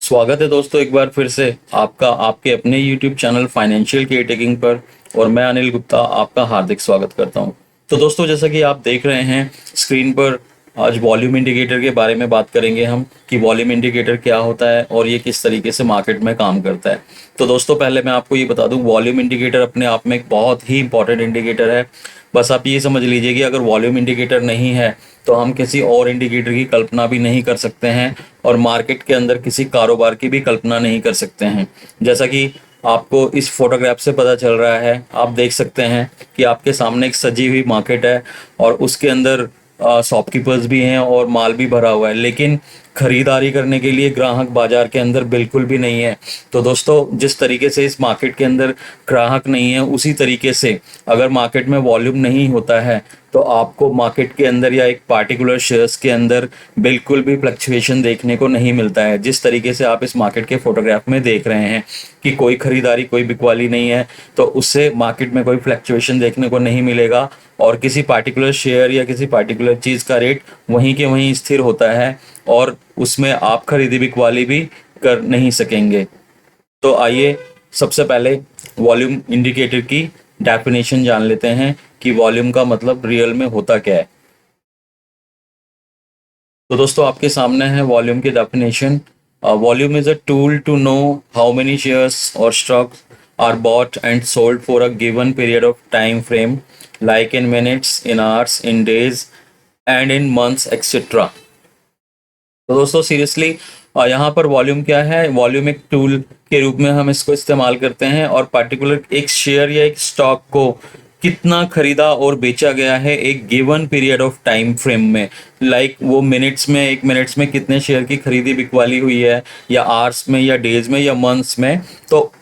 स्वागत है दोस्तों एक बार फिर से आपका आपके अपने YouTube channel financial care taking पर। और मैं अनिल गुप्ता आपका हार्दिक स्वागत करता हूं। तो दोस्तों जैसा कि आप देख रहे हैं स्क्रीन पर, आज वॉल्यूम इंडिकेटर के बारे में बात करेंगे हम कि वॉल्यूम इंडिकेटर क्या होता है और ये किस तरीके से मार्केट में काम करता है। तो दोस्तों पहले मैं आपको ये बता दूं, वॉल्यूम इंडिकेटर अपने आप में एक बहुत ही इंपॉर्टेंट इंडिकेटर है। बस आप ये समझ लीजिए कि अगर वॉल्यूम इंडिकेटर नहीं है तो हम किसी और इंडिकेटर की कल्पना भी नहीं कर सकते हैं और मार्केट के अंदर किसी कारोबार की भी कल्पना नहीं कर सकते हैं। जैसा कि आपको इस फोटोग्राफ से पता चल रहा है, आप देख सकते हैं कि आपके सामने एक सजी हुई मार्केट है और उसके अंदर शॉपकीपर्स भी हैं और माल भी भरा हुआ है, लेकिन खरीदारी करने के लिए ग्राहक बाजार के अंदर बिल्कुल भी नहीं है। तो दोस्तों जिस तरीके से इस मार्केट के अंदर ग्राहक नहीं है, उसी तरीके से अगर मार्केट में वॉल्यूम नहीं होता है तो आपको मार्केट के अंदर या एक पार्टिकुलर शेयर्स के अंदर बिल्कुल भी फ्लक्चुएशन देखने को नहीं मिलता है। जिस तरीके से आप इस मार्केट के फोटोग्राफ में देख रहे हैं कि कोई खरीदारी कोई बिकवाली नहीं है, तो उससे मार्केट में कोई फ्लक्चुएशन देखने को नहीं मिलेगा और किसी पार्टिकुलर शेयर या किसी पार्टिकुलर चीज़ का रेट वहीं के वहीं स्थिर होता है और उसमें आप खरीदी बिकवाली भी कर नहीं सकेंगे। तो आइए सबसे पहले वॉल्यूम इंडिकेटर की डेफिनेशन जान लेते हैं कि वॉल्यूम का मतलब रियल में होता क्या है। तो दोस्तों आपके सामने है वॉल्यूम की definition. Volume is a tool to know how many shares और stocks are bought and sold for a given period of time frame, like in minutes, in hours, in days and in months etcetera. तो दोस्तों seriously यहाँ पर volume क्या है? Volume एक tool के रूप में हम इसको इस्तेमाल करते हैं और पर्टिकुलर एक शेयर या एक स्टॉक को कितना खरीदा और बेचा गया है एक given period of time frame में, लाइक वो मिनट्स में, एक मिनट्स में कितने शेयर की खरीदी बिकवाली हुई है, या आवर्स में, या डेज में, या मंथ्स में। तो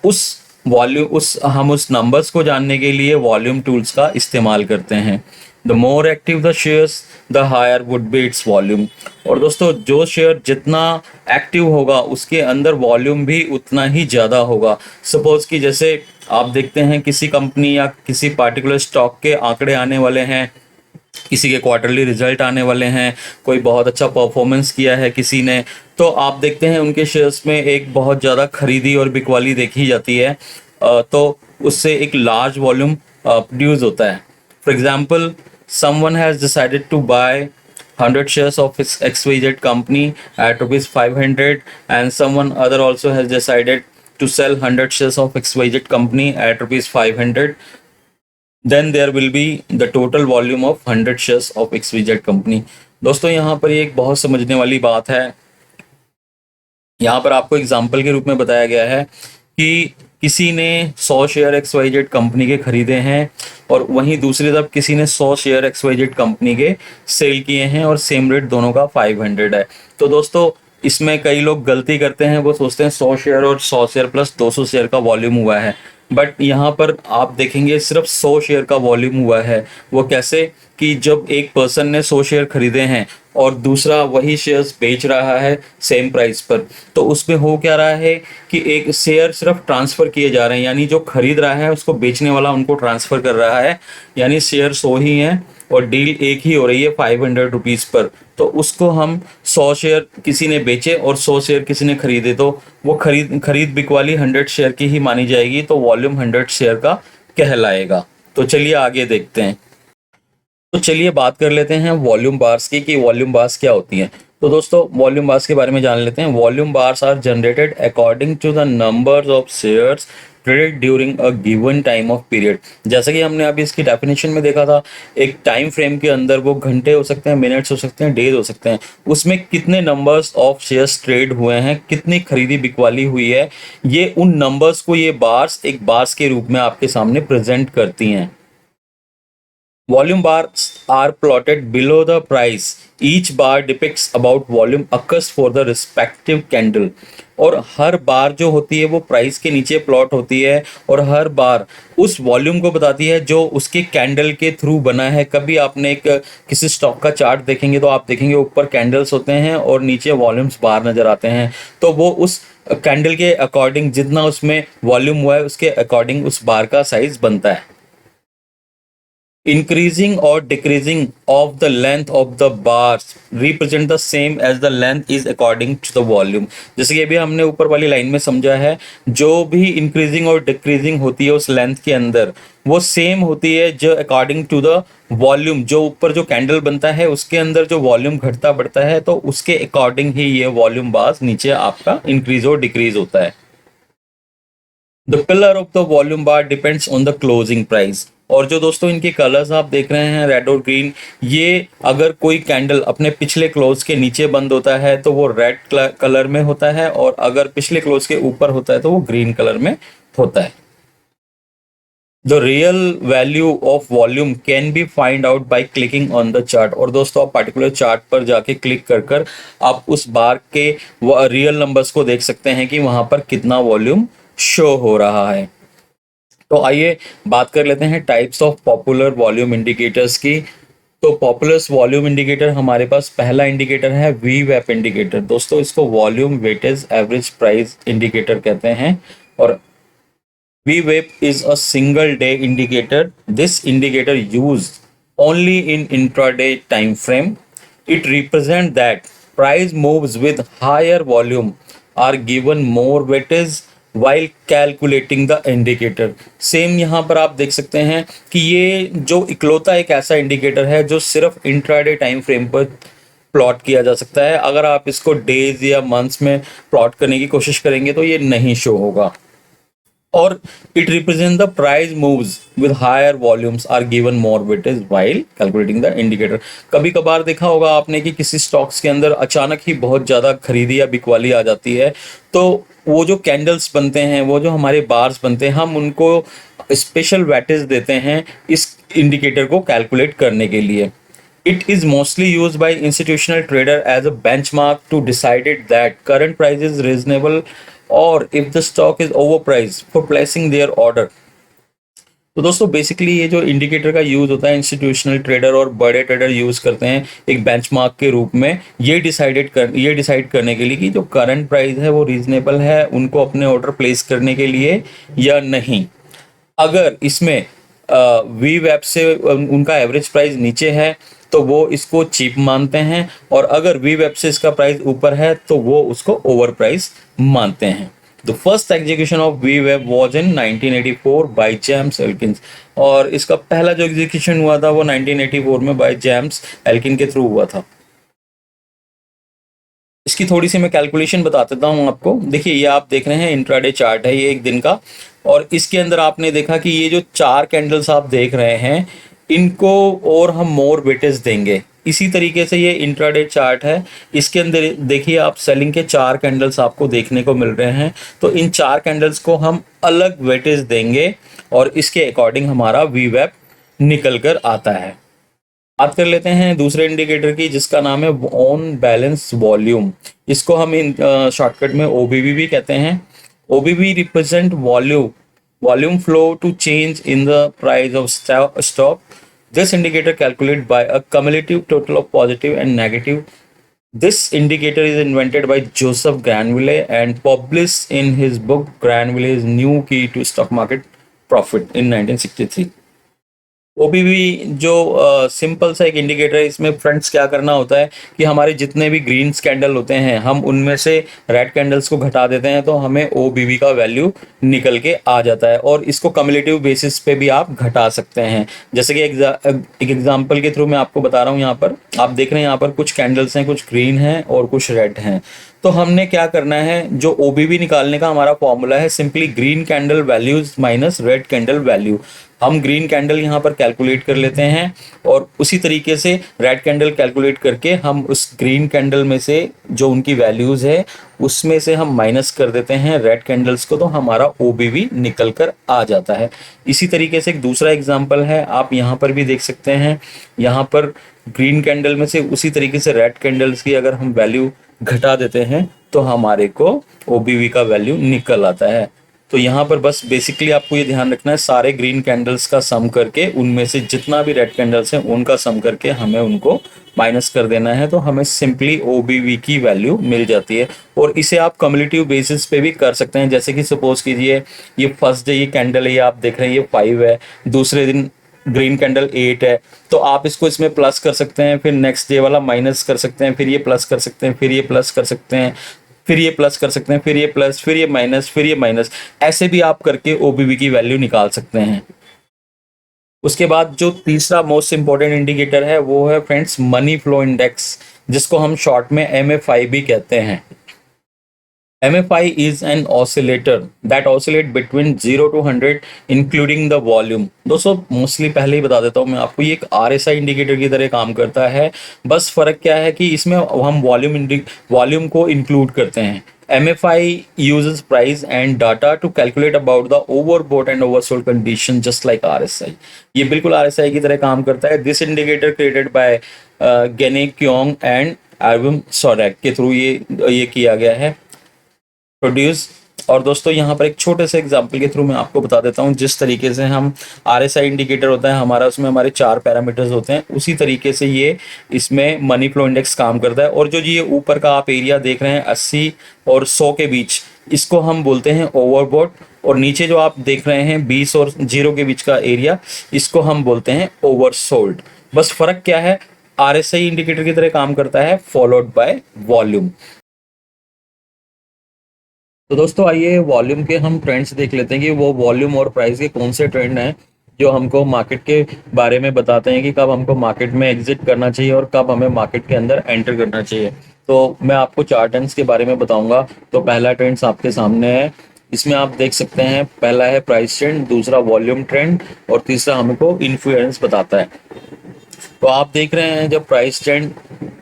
हम उस नंबर्स को जानने के लिए वॉल्यूम टूल्स का इस्तेमाल करते हैं। The more active the shares the higher would be its volume. और दोस्तों जो शेयर जितना एक्टिव होगा उसके अंदर वॉल्यूम भी उतना ही ज़्यादा होगा। सपोज कि जैसे आप देखते हैं किसी कंपनी या किसी पार्टिकुलर स्टॉक के आंकड़े आने वाले हैं, किसी के क्वार्टरली रिजल्ट आने वाले हैं, कोई बहुत अच्छा परफॉर्मेंस किया है किसी ने, तो आप देखते हैं उनके शेयर्स में एक बहुत ज़्यादा खरीदी और बिकवाली देखी जाती है। तो उससे एक लार्ज वॉल्यूम प्रोड्यूस होता है। For example, someone has decided to buy 100 shares of its XYZ company at rupees 500, and someone other also has decided to sell 100 shares of XYZ company at rupees 500. Then there will be the total volume of 100 shares of XYZ company. दोस्तों यहाँ पर ये एक बहुत समझने वाली बात है। यहाँ पर आपको एग्जाम्पल के रूप में बताया गया है कि किसी ने 100 शेयर XYZ कंपनी के खरीदे हैं और वहीं दूसरी तरफ किसी ने 100 शेयर XYZ कंपनी के सेल किए हैं और सेम रेट दोनों का 500 है। तो दोस्तों इसमें कई लोग गलती करते हैं, वो सोचते हैं 100 शेयर और 100 शेयर प्लस 200 शेयर का वॉल्यूम हुआ है, बट यहाँ पर आप देखेंगे सिर्फ 100 शेयर का वॉल्यूम हुआ है। वो कैसे? कि जब एक पर्सन ने 100 शेयर खरीदे हैं और दूसरा वही शेयर्स बेच रहा है सेम प्राइस पर, तो उसमें हो क्या रहा है कि एक शेयर सिर्फ ट्रांसफ़र किए जा रहे हैं, यानी जो खरीद रहा है उसको बेचने वाला उनको ट्रांसफ़र कर रहा है, यानी शेयर 100 ही हैं और डील एक ही हो रही है 500 रुपीज़ पर। तो उसको हम 100 शेयर किसी ने बेचे और 100 शेयर किसी ने खरीदे, तो वो खरीद बिकवाली 100 शेयर की ही मानी जाएगी, तो वॉल्यूम 100 शेयर का कहलाएगा। तो चलिए आगे देखते हैं। तो चलिए बात कर लेते हैं वॉल्यूम बार्स की कि वॉल्यूम बार्स क्या होती हैं। तो दोस्तों वॉल्यूम बार्स के बारे में जान लेते हैं। Volume bars are generated according to the numbers of shares traded during a given time of period. जैसा कि हमने अभी इसकी डेफिनेशन में देखा था, एक टाइम फ्रेम के अंदर वो घंटे हो सकते हैं, मिनट्स हो सकते हैं, डेज हो सकते हैं, उसमें कितने नंबर्स ऑफ शेयर्स ट्रेड हुए हैं, कितनी खरीदी बिकवाली हुई है, ये उन नंबर्स को ये बार्स एक बार्स के रूप में आपके सामने प्रेजेंट करती हैं। Volume bars are plotted below the price. Each bar depicts about volume occurs for the respective candle. और हर बार जो होती है वो प्राइस के नीचे प्लॉट होती है और हर बार उस वॉल्यूम को बताती है जो उसके कैंडल के थ्रू बना है। कभी आपने एक किसी स्टॉक का चार्ट देखेंगे तो आप देखेंगे ऊपर कैंडल्स होते हैं और नीचे वॉल्यूम्स बार नज़र आते हैं, तो वो उस कैंडल के अकॉर्डिंग जितना उसमें वॉल्यूम हुआ है उसके अकॉर्डिंग उस बार का साइज बनता है। increasing or decreasing of the length of the bars represent the same as the length is according to the volume। जैसे कि अभी हमने ऊपर वाली लाइन में समझा है, जो भी इंक्रीजिंग और डिक्रीजिंग होती है उस लेंथ के अंदर, वो सेम होती है जो अकॉर्डिंग टू द वॉल्यूम। जो ऊपर जो कैंडल बनता है उसके अंदर जो वॉल्यूम घटता बढ़ता है, तो उसके अकॉर्डिंग ही ये वॉल्यूम बार्स नीचे आपका इंक्रीज और डिक्रीज होता है। The colour of the volume bar depends on the closing price. और जो दोस्तों इनके कलर्स आप देख रहे हैं रेड और ग्रीन, ये अगर कोई कैंडल अपने पिछले क्लोज के नीचे बंद होता है तो वो रेड कलर में होता है, और अगर पिछले क्लोज के ऊपर होता है तो वो ग्रीन कलर में होता है। The real value of volume can be find out by clicking on the chart. और दोस्तों आप पर्टिकुलर चार्ट पर जाके क्लिक कर कर आप उस बार के रियल नंबर्स को देख सकते हैं कि वहां पर कितना वॉल्यूम शो हो रहा है। तो आइए बात कर लेते हैं types of popular volume indicators की। तो पॉपुलर वॉल्यूम इंडिकेटर हमारे पास पहला इंडिकेटर है वीवेप इंडिकेटर। दोस्तों इसको volume weightage average price indicator कहते हैं। और VWAP is a single day indicator. This indicator used only in intraday time frame. It represents that price moves with higher volume are given more weightage while calculating the indicator। Same यहाँ पर आप देख सकते हैं कि ये जो इकलौता एक ऐसा इंडिकेटर है जो सिर्फ इंट्राडे टाइम फ्रेम पर प्लॉट किया जा सकता है। अगर आप इसको डेज या मंथ्स में प्लॉट करने की कोशिश करेंगे तो ये नहीं शो होगा। और it represent the price moves with higher volumes are given more weightage while calculating the indicator. कभी कभार देखा होगा आपने कि किसी स्टॉक्स के अंदर अचानक ही बहुत ज़्यादा खरीदी या बिकवाली आ जाती है, तो वो जो कैंडल्स बनते हैं, वो जो हमारे बार्स बनते हैं, हम उनको स्पेशल वेटेज देते हैं इस इंडिकेटर को कैलकुलेट करने के लिए। It is mostly used by institutional trader as a benchmark to decide it that current price is reasonable or if the stock is overpriced for placing their order। तो दोस्तों basically ये जो indicator का use होता है institutional trader और बड़े trader use करते हैं एक बेंचमार्क के रूप में, ये डिसाइड करने के लिए कि जो करंट प्राइस है वो रीजनेबल है उनको अपने ऑर्डर प्लेस करने के लिए या नहीं। अगर इसमें वी वेब से उनका एवरेज प्राइस नीचे है तो वो इसको चीप मानते हैं, और अगर वी वेब से इसका प्राइस ऊपर है तो वो उसको ओवर प्राइस मानते हैं। द फर्स्ट एग्जीक्यूशन ऑफ वी वेब was in 1984 by James Elkin. और इसका पहला जो एग्जीक्यूशन हुआ था वो 1984 में बाय जेम्स एल्किन के थ्रू हुआ था। इसकी थोड़ी सी मैं कैलकुलेशन बता देता हूँ आपको। देखिए ये आप देख रहे हैं इंट्राडे चार्ट है, ये एक दिन का, और इसके अंदर आपने देखा कि ये जो 4 कैंडल्स आप देख रहे हैं इनको और हम मोर वेटेज देंगे। इसी तरीके से ये इंट्राडे चार्ट है, इसके अंदर देखिए आप सेलिंग के 4 कैंडल्स आपको देखने को मिल रहे हैं, तो इन 4 कैंडल्स को हम अलग वेटेज देंगे और इसके अकॉर्डिंग हमारा वीवेप निकल कर आता है। बात कर लेते हैं दूसरे इंडिकेटर की जिसका नाम है ऑन बैलेंस वॉल्यूम। इसको हम इन शॉर्टकट में ओबीवी भी कहते हैं। OBV represent volume flow to change in the price of stock. This indicator calculate by a cumulative total of positive and negative। This indicator is invented by Joseph Granville and published in his book Granville's New Key to Stock Market Profit in 1963। ओबीवी जो simple सा एक indicator है, इसमें friends क्या करना होता है कि हमारे जितने भी ग्रीन कैंडल होते हैं हम उनमें से रेड कैंडल्स को घटा देते हैं तो हमें ओबीवी का वैल्यू निकल के आ जाता है, और इसको कम्युलेटिव बेसिस पे भी आप घटा सकते हैं। जैसे कि एक एग्जांपल के थ्रू मैं आपको बता रहा हूँ। यहाँ पर आप देख रहे हैं यहाँ पर कुछ कैंडल्स हैं, कुछ ग्रीन हैं और कुछ रेड हैं। तो हमने क्या करना है, जो ओबीवी निकालने का हमारा फॉर्मूला है simply green candle values minus red candle value. हम ग्रीन कैंडल यहाँ पर कैलकुलेट कर लेते हैं और उसी तरीके से रेड कैंडल कैलकुलेट करके हम उस ग्रीन कैंडल में से जो उनकी वैल्यूज है उसमें से हम माइनस कर देते हैं रेड कैंडल्स को, तो हमारा ओबीवी निकल कर आ जाता है। इसी तरीके से एक दूसरा एग्जांपल है, आप यहाँ पर भी देख सकते हैं। यहाँ पर ग्रीन कैंडल में से उसी तरीके से रेड कैंडल्स की अगर हम वैल्यू घटा देते हैं तो हमारे को ओबीवी का वैल्यू निकल आता है। तो यहाँ पर बस बेसिकली आपको ये ध्यान रखना है, सारे ग्रीन कैंडल्स का सम करके उनमें से जितना भी रेड कैंडल्स हैं उनका सम करके हमें उनको माइनस कर देना है, तो हमें सिंपली ओबीवी की वैल्यू मिल जाती है। और इसे आप कम्युलेटिव बेसिस पे भी कर सकते हैं। जैसे कि सपोज कीजिए ये फर्स्ट डे ये कैंडल है, ये आप देख रहे हैं ये 5 है, दूसरे दिन ग्रीन कैंडल 8 है, तो आप इसको इसमें प्लस कर सकते हैं, फिर नेक्स्ट डे वाला माइनस कर सकते हैं, फिर ये प्लस कर सकते हैं, फिर ये प्लस कर सकते हैं, फिर ये प्लस कर सकते हैं, फिर ये प्लस, फिर ये माइनस, फिर ये माइनस, ऐसे भी आप करके ओबीवी की वैल्यू निकाल सकते हैं। उसके बाद जो तीसरा मोस्ट इंपॉर्टेंट इंडिकेटर है वो है फ्रेंड्स मनी फ्लो इंडेक्स, जिसको हम शॉर्ट में एमएफआई भी कहते हैं। MFI is an oscillator that oscillate between 0 to 100 including the volume। दोस्तों मोस्टली पहले ही बता देता हूँ मैं आपको, ये एक RSI इंडिकेटर की तरह काम करता है, बस फर्क क्या है कि इसमें हम वॉल्यूम को इंक्लूड करते हैं। MFI uses price and data to calculate about the overbought and oversold condition just like RSI। ये बिल्कुल RSI की तरह काम करता है। This indicator created by Gene Kyong and Arvind Sorak के थ्रू ये किया गया है, प्रोड्यूस। और दोस्तों यहाँ पर एक छोटे से एग्जांपल के थ्रू मैं आपको बता देता हूँ, जिस तरीके से हम आरएसआई इंडिकेटर होता है हमारा, उसमें हमारे 4 पैरामीटर्स होते हैं, उसी तरीके से ये इसमें मनी फ्लो इंडेक्स काम करता है। और जो ये ऊपर का आप एरिया देख रहे हैं 80 और 100 के बीच, इसको हम बोलते हैं ओवरबॉट, और नीचे जो आप देख रहे हैं 20 और 0 के बीच का एरिया, इसको हम बोलते हैं ओवरसोल्ड। बस फर्क क्या है, आरएसआई इंडिकेटर की तरह काम करता है, फॉलोड बाय वॉल्यूम। तो दोस्तों आइए वॉल्यूम के हम ट्रेंड्स देख लेते हैं कि वो वॉल्यूम और प्राइस के कौन से ट्रेंड हैं जो हमको मार्केट के बारे में बताते हैं कि कब हमको मार्केट में एग्जिट करना चाहिए और कब हमें मार्केट के अंदर एंटर करना चाहिए। तो मैं आपको 4 ट्रेंड्स के बारे में बताऊंगा। तो पहला ट्रेंड्स आपके सामने है, इसमें आप देख सकते हैं, पहला है प्राइस ट्रेंड, दूसरा वॉल्यूम ट्रेंड, और तीसरा हमको इन्फ्लुएंस बताता है। तो आप देख रहे हैं जब प्राइस ट्रेंड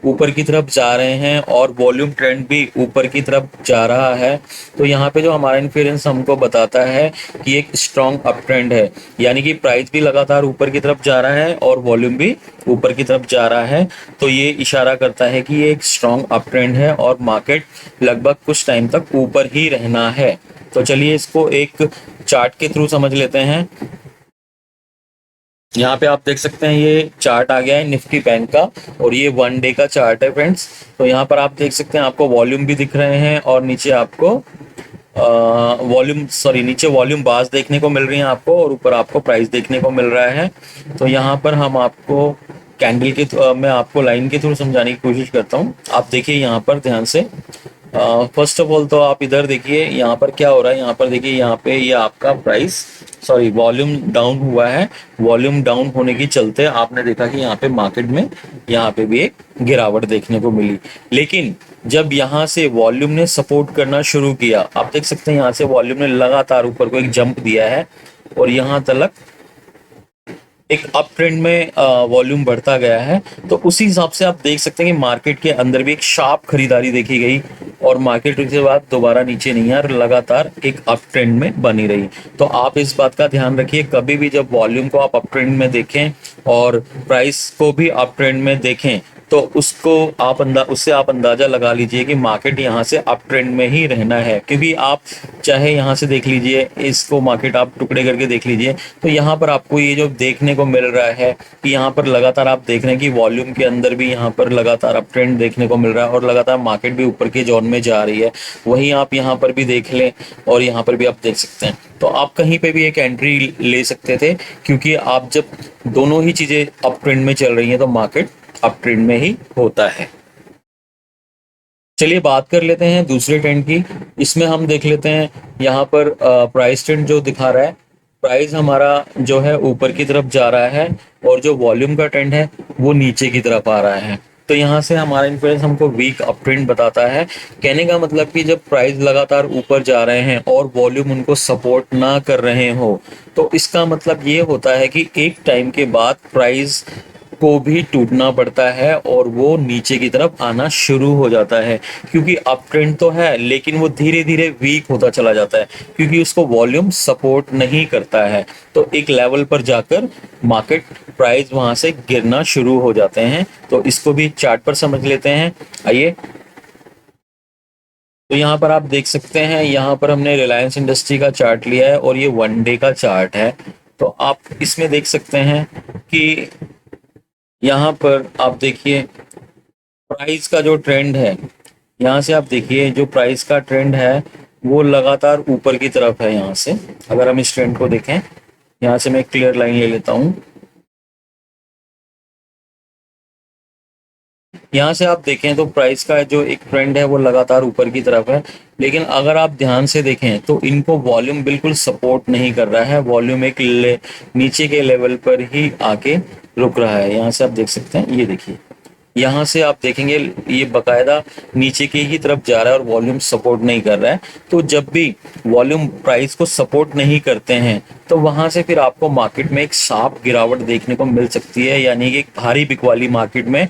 ऊपर की तरफ जा रहे हैं और वॉल्यूम ट्रेंड भी ऊपर की तरफ जा रहा है, तो यहाँ पे जो हमारा इन्फ्लुएंस हमको बताता है कि एक स्ट्रॉन्ग अप ट्रेंड है, यानी कि प्राइस भी लगातार ऊपर की तरफ जा रहा है और वॉल्यूम भी ऊपर की तरफ जा रहा है। तो ये इशारा करता है कि ये एक स्ट्रॉन्ग अप ट्रेंड है और मार्केट लगभग कुछ टाइम तक ऊपर ही रहना है। तो चलिए इसको एक चार्ट के थ्रू समझ लेते हैं। यहाँ पे आप देख सकते हैं ये चार्ट आ गया है निफ्टी बैंक का, और ये 1 डे का चार्ट है फ्रेंड्स। तो यहाँ पर आप देख सकते हैं, आपको वॉल्यूम भी दिख रहे हैं और नीचे आपको नीचे वॉल्यूम बार्स देखने को मिल रही हैं आपको, और ऊपर आपको प्राइस देखने को मिल रहा है। तो यहाँ पर हम आपको कैंडल के मैं आपको लाइन के थ्रू समझाने की कोशिश करता हूँ। आप देखिए यहाँ पर ध्यान से, फर्स्ट ऑफ ऑल तो आप इधर देखिए यहाँ पर क्या हो रहा है। यहाँ पर देखिए, यहाँ पे ये आपका वॉल्यूम डाउन हुआ है। वॉल्यूम डाउन होने के चलते आपने देखा कि यहाँ पे मार्केट में यहाँ पे भी एक गिरावट देखने को मिली। लेकिन जब यहाँ से वॉल्यूम ने सपोर्ट करना शुरू किया, आप देख सकते हैं यहाँ से वॉल्यूम ने लगातार ऊपर को एक जंप दिया है और यहाँ तक एक अप ट्रेंड में वॉल्यूम बढ़ता गया है। तो उसी हिसाब से आप देख सकते हैं कि मार्केट के अंदर भी एक शार्प खरीदारी देखी गई और मार्केट उसके बाद दोबारा नीचे नहीं आया और लगातार एक अप ट्रेंड में बनी रही। तो आप इस बात का ध्यान रखिए, कभी भी जब वॉल्यूम को आप अप ट्रेंड में देखें और प्राइस को भी अप ट्रेंड में देखें, तो उससे आप अंदाजा लगा लीजिए कि मार्केट यहाँ से अप ट्रेंड में ही रहना है। क्योंकि आप चाहे यहाँ से देख लीजिए, इसको मार्केट आप टुकड़े करके देख लीजिए, तो यहाँ पर आपको ये जो देखने को मिल रहा है कि यहाँ पर लगातार आप देख रहे हैं कि वॉल्यूम के अंदर भी यहाँ पर लगातार अप ट्रेंड देखने को मिल रहा है और लगातार मार्केट भी ऊपर के जोन में जा रही है। वहीं आप यहाँ पर भी देख लें और यहाँ पर भी आप देख सकते हैं। तो आप कहीं पे भी एक एंट्री ले सकते थे, क्योंकि आप जब दोनों ही चीजें अप ट्रेंड में चल रही हैं तो मार्केट अप ट्रेंड में ही होता है। चलिए बात कर लेते हैं दूसरे ट्रेंड की। इसमें हम देख लेते हैं यहाँ पर प्राइस ट्रेंड जो दिखा रहा है, प्राइस हमारा जो है ऊपर की तरफ जा रहा है और जो वॉल्यूम का ट्रेंड है वो नीचे की तरफ आ रहा है। तो यहाँ से हमारा इन्फ्लुएंस हमको वीक अप ट्रेंड बताता है। कहने का मतलब कि जब प्राइस लगातार ऊपर जा रहे हैं और वॉल्यूम उनको सपोर्ट ना कर रहे हो, तो इसका मतलब ये होता है कि एक टाइम के बाद प्राइस को भी टूटना पड़ता है और वो नीचे की तरफ आना शुरू हो जाता है। क्योंकि अप ट्रेंड तो है लेकिन वो धीरे धीरे वीक होता चला जाता है, क्योंकि उसको वॉल्यूम सपोर्ट नहीं करता है। तो एक लेवल पर जाकर मार्केट प्राइस वहां से गिरना शुरू हो जाते हैं। तो इसको भी चार्ट पर समझ लेते हैं, आइए। तो यहाँ पर आप देख सकते हैं, यहाँ पर हमने रिलायंस इंडस्ट्री का चार्ट लिया है और ये 1 डे का चार्ट है। तो आप इसमें देख सकते हैं कि यहाँ पर आप देखिए प्राइस का जो ट्रेंड है, यहाँ से आप देखिए जो प्राइस का ट्रेंड है वो लगातार ऊपर की तरफ है। यहाँ से अगर हम इस ट्रेंड को देखें, यहाँ से मैं क्लियर लाइन ले लेता हूँ, यहाँ से आप देखें तो प्राइस का जो एक ट्रेंड है वो लगातार ऊपर की तरफ है, लेकिन अगर आप ध्यान से देखें तो इनको वॉल्यूम बिल्कुल सपोर्ट नहीं कर रहा है। वॉल्यूम एक नीचे के लेवल पर ही आके रुक रहा है। यहाँ से आप देख सकते हैं, ये देखिए, यहाँ से आप देखेंगे ये बकायदा नीचे की ही तरफ जा रहा है और वॉल्यूम सपोर्ट नहीं कर रहा है। तो जब भी वॉल्यूम प्राइस को सपोर्ट नहीं करते हैं तो वहां से फिर आपको मार्केट में एक शार्प गिरावट देखने को मिल सकती है, यानी कि एक भारी बिकवाली मार्केट में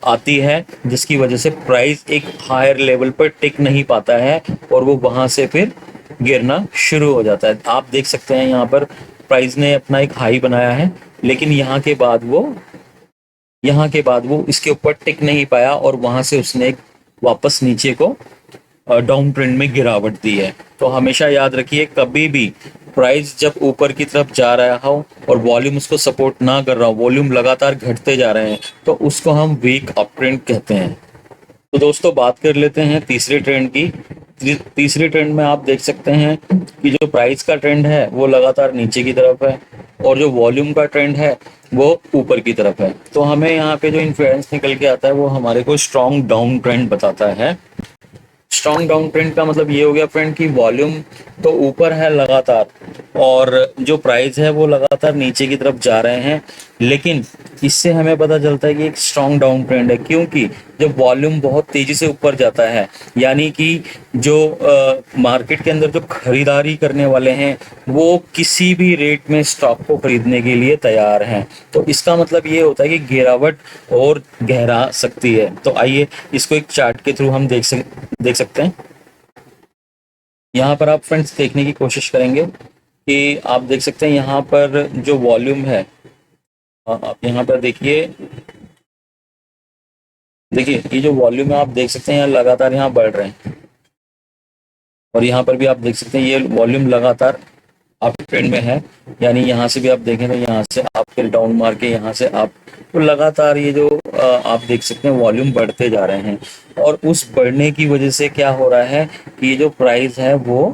आती है, जिसकी वजह से प्राइस एक हायर लेवल पर टिक नहीं पाता है और वो वहां से फिर गिरना शुरू हो जाता है। आप देख सकते हैं यहाँ पर प्राइस ने अपना एक हाई बनाया है, लेकिन यहाँ के बाद वो इसके ऊपर टिक नहीं पाया और वहां से उसने एक वापस नीचे को डाउन ट्रेंड में गिरावट दी है। तो हमेशा याद रखिए, कभी भी प्राइस जब ऊपर की तरफ जा रहा हो और वॉल्यूम उसको सपोर्ट ना कर रहा हो, वॉल्यूम लगातार घटते जा रहे हैं, तो उसको हम वीक अप ट्रेंड कहते हैं। तो दोस्तों बात कर लेते हैं तीसरे ट्रेंड की। तीसरे ट्रेंड में आप देख सकते हैं कि जो प्राइस का ट्रेंड है वो लगातार नीचे की तरफ है और जो वॉल्यूम का ट्रेंड है वो ऊपर की तरफ है। तो हमें यहाँ पे जो इन्फ्लुएंस निकल के आता है वो हमारे को स्ट्रॉन्ग डाउन ट्रेंड बताता है। स्ट्रॉन्ग डाउन ट्रेंड का मतलब ये हो गया फ्रेंड कि वॉल्यूम तो ऊपर है लगातार और जो प्राइस है वो लगातार नीचे की तरफ जा रहे हैं, लेकिन इससे हमें पता चलता है कि एक स्ट्रॉन्ग डाउन ट्रेंड है, क्योंकि जब वॉल्यूम बहुत तेजी से ऊपर जाता है, यानी कि जो मार्केट के अंदर जो खरीदारी करने वाले हैं वो किसी भी रेट में स्टॉक को खरीदने के लिए तैयार हैं। तो इसका मतलब ये होता है कि गिरावट और गहरा सकती है। तो आइए इसको एक चार्ट के थ्रू हम देख सकते हैं। यहाँ पर आप फ्रेंड्स देखने की कोशिश करेंगे कि आप देख सकते हैं यहाँ पर जो वॉल्यूम है, आप यहाँ पर देखिए ये जो वॉल्यूम है आप देख सकते हैं यहाँ लगातार यहाँ बढ़ रहे हैं और यहाँ पर भी आप देख सकते हैं ये वॉल्यूम लगातार आप ट्रेंड में है। यानी यहाँ से भी आप देखें तो यहाँ से आप फिर डाउन मार के यहाँ से आप, तो लगातार ये जो आप देख सकते हैं वॉल्यूम बढ़ते जा रहे हैं और उस बढ़ने की वजह से क्या हो रहा है कि ये जो प्राइस है वो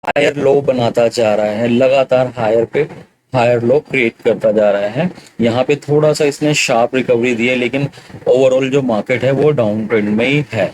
हायर लो बनाता जा रहा है, लगातार हायर पे हायर लो क्रिएट करता जा रहा है। यहाँ पे थोड़ा सा इसने शार्प रिकवरी दी है, लेकिन ओवरऑल जो मार्केट है वो डाउन ट्रेंड में ही है।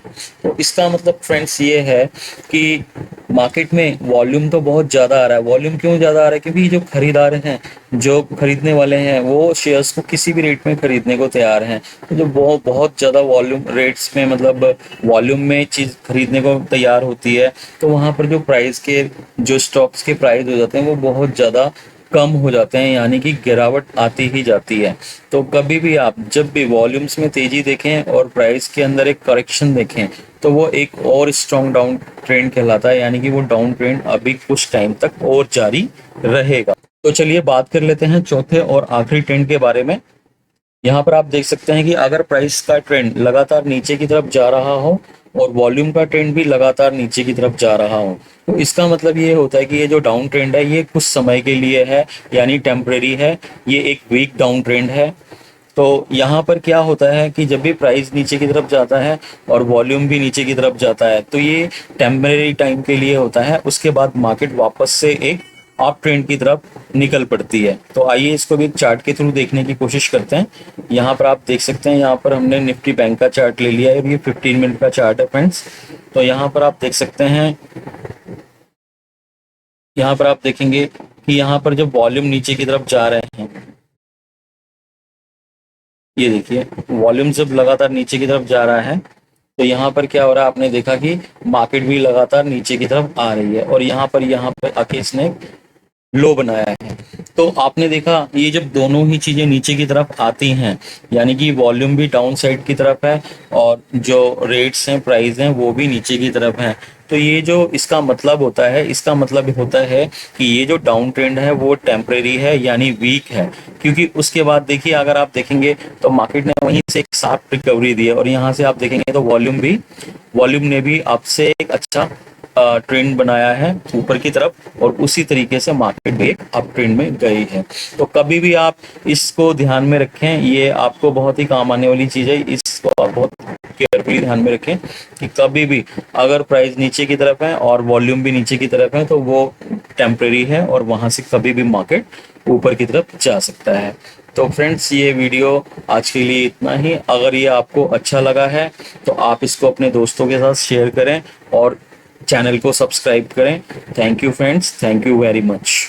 तो इसका मतलब फ्रेंड्स ये है कि मार्केट में वॉल्यूम तो बहुत ज़्यादा आ रहा है। वॉल्यूम क्यों ज़्यादा आ रहा है? क्योंकि जो खरीदार हैं, जो खरीदने वाले हैं, वो शेयर्स को किसी भी रेट में खरीदने को तैयार हैं। तो जो बहुत ज़्यादा वॉल्यूम रेट्स में, मतलब वॉल्यूम में चीज़ खरीदने को तैयार होती है, तो वहाँ पर जो प्राइस के, जो स्टॉक्स के प्राइस हो जाते हैं वो बहुत ज़्यादा कम हो जाते हैं, यानी कि गिरावट आती ही जाती है। तो कभी भी आप जब भी वॉल्यूम्स में तेजी देखें और प्राइस के अंदर एक करेक्शन देखें तो वो एक और स्ट्रॉन्ग डाउन ट्रेंड कहलाता है, यानी कि वो डाउन ट्रेंड अभी कुछ टाइम तक और जारी रहेगा। तो चलिए बात कर लेते हैं चौथे और आखिरी ट्रेंड के बारे में। यहाँ पर आप देख सकते हैं कि अगर प्राइस का ट्रेंड लगातार नीचे की तरफ जा रहा हो और वॉल्यूम का ट्रेंड भी लगातार नीचे की तरफ जा रहा हो, तो इसका मतलब ये होता है कि ये जो डाउन ट्रेंड है ये कुछ समय के लिए है, यानी टेम्परेरी है, ये एक वीक डाउन ट्रेंड है। तो यहाँ पर क्या होता है कि जब भी प्राइस नीचे की तरफ जाता है और वॉल्यूम भी नीचे की तरफ जाता है तो ये टेम्परेरी टाइम के लिए होता है, उसके बाद मार्केट वापस से एक अप ट्रेंड की तरफ निकल पड़ती है। तो आइए इसको भी चार्ट के थ्रू देखने की कोशिश करते हैं। यहाँ पर आप देख सकते हैं, यहाँ पर हमने निफ्टी बैंक का चार्ट ले लिया है और ये 15 मिनट का चार्ट है फ्रेंड्स। तो यहाँ पर आप देख सकते हैं, यहाँ पर आप देखेंगे कि यहाँ पर जब वॉल्यूम नीचे की तरफ जा रहे हैं, ये देखिए वॉल्यूम जब लगातार नीचे की तरफ जा रहा है तो यहाँ पर क्या हो रहा है, आपने देखा कि मार्केट भी लगातार नीचे की तरफ आ रही है और यहाँ पर आके इसने लो बनाया है। तो आपने देखा ये जब दोनों ही चीजें नीचे की तरफ आती हैं, यानी कि वॉल्यूम भी डाउन साइड की तरफ है और जो रेट्स हैं, प्राइस हैं, वो भी नीचे की तरफ हैं, तो ये जो इसका मतलब होता है, इसका मतलब होता है कि ये जो डाउन ट्रेंड है वो टेम्परेरी है, यानी वीक है। क्योंकि उसके बाद देखिए, अगर आप देखेंगे तो मार्केट ने वहीं से एक शार्प रिकवरी दी है और यहाँ से आप देखेंगे तो वॉल्यूम ने भी आपसे एक अच्छा ट्रेंड बनाया है ऊपर की तरफ और उसी तरीके से मार्केट भी एक अप ट्रेंड में गई है। तो कभी भी आप इसको ध्यान में रखें, ये आपको बहुत ही काम आने वाली चीज़ है। इसको आप बहुत केयरफुली ध्यान में रखें कि कभी भी अगर प्राइस नीचे की तरफ है और वॉल्यूम भी नीचे की तरफ है तो वो टेम्परेरी है और वहाँ से कभी भी मार्केट ऊपर की तरफ जा सकता है। तो फ्रेंड्स, ये वीडियो आज के लिए इतना ही। अगर ये आपको अच्छा लगा है तो आप इसको अपने दोस्तों के साथ शेयर करें और चैनल को सब्सक्राइब करें। Thank you friends, thank you very much.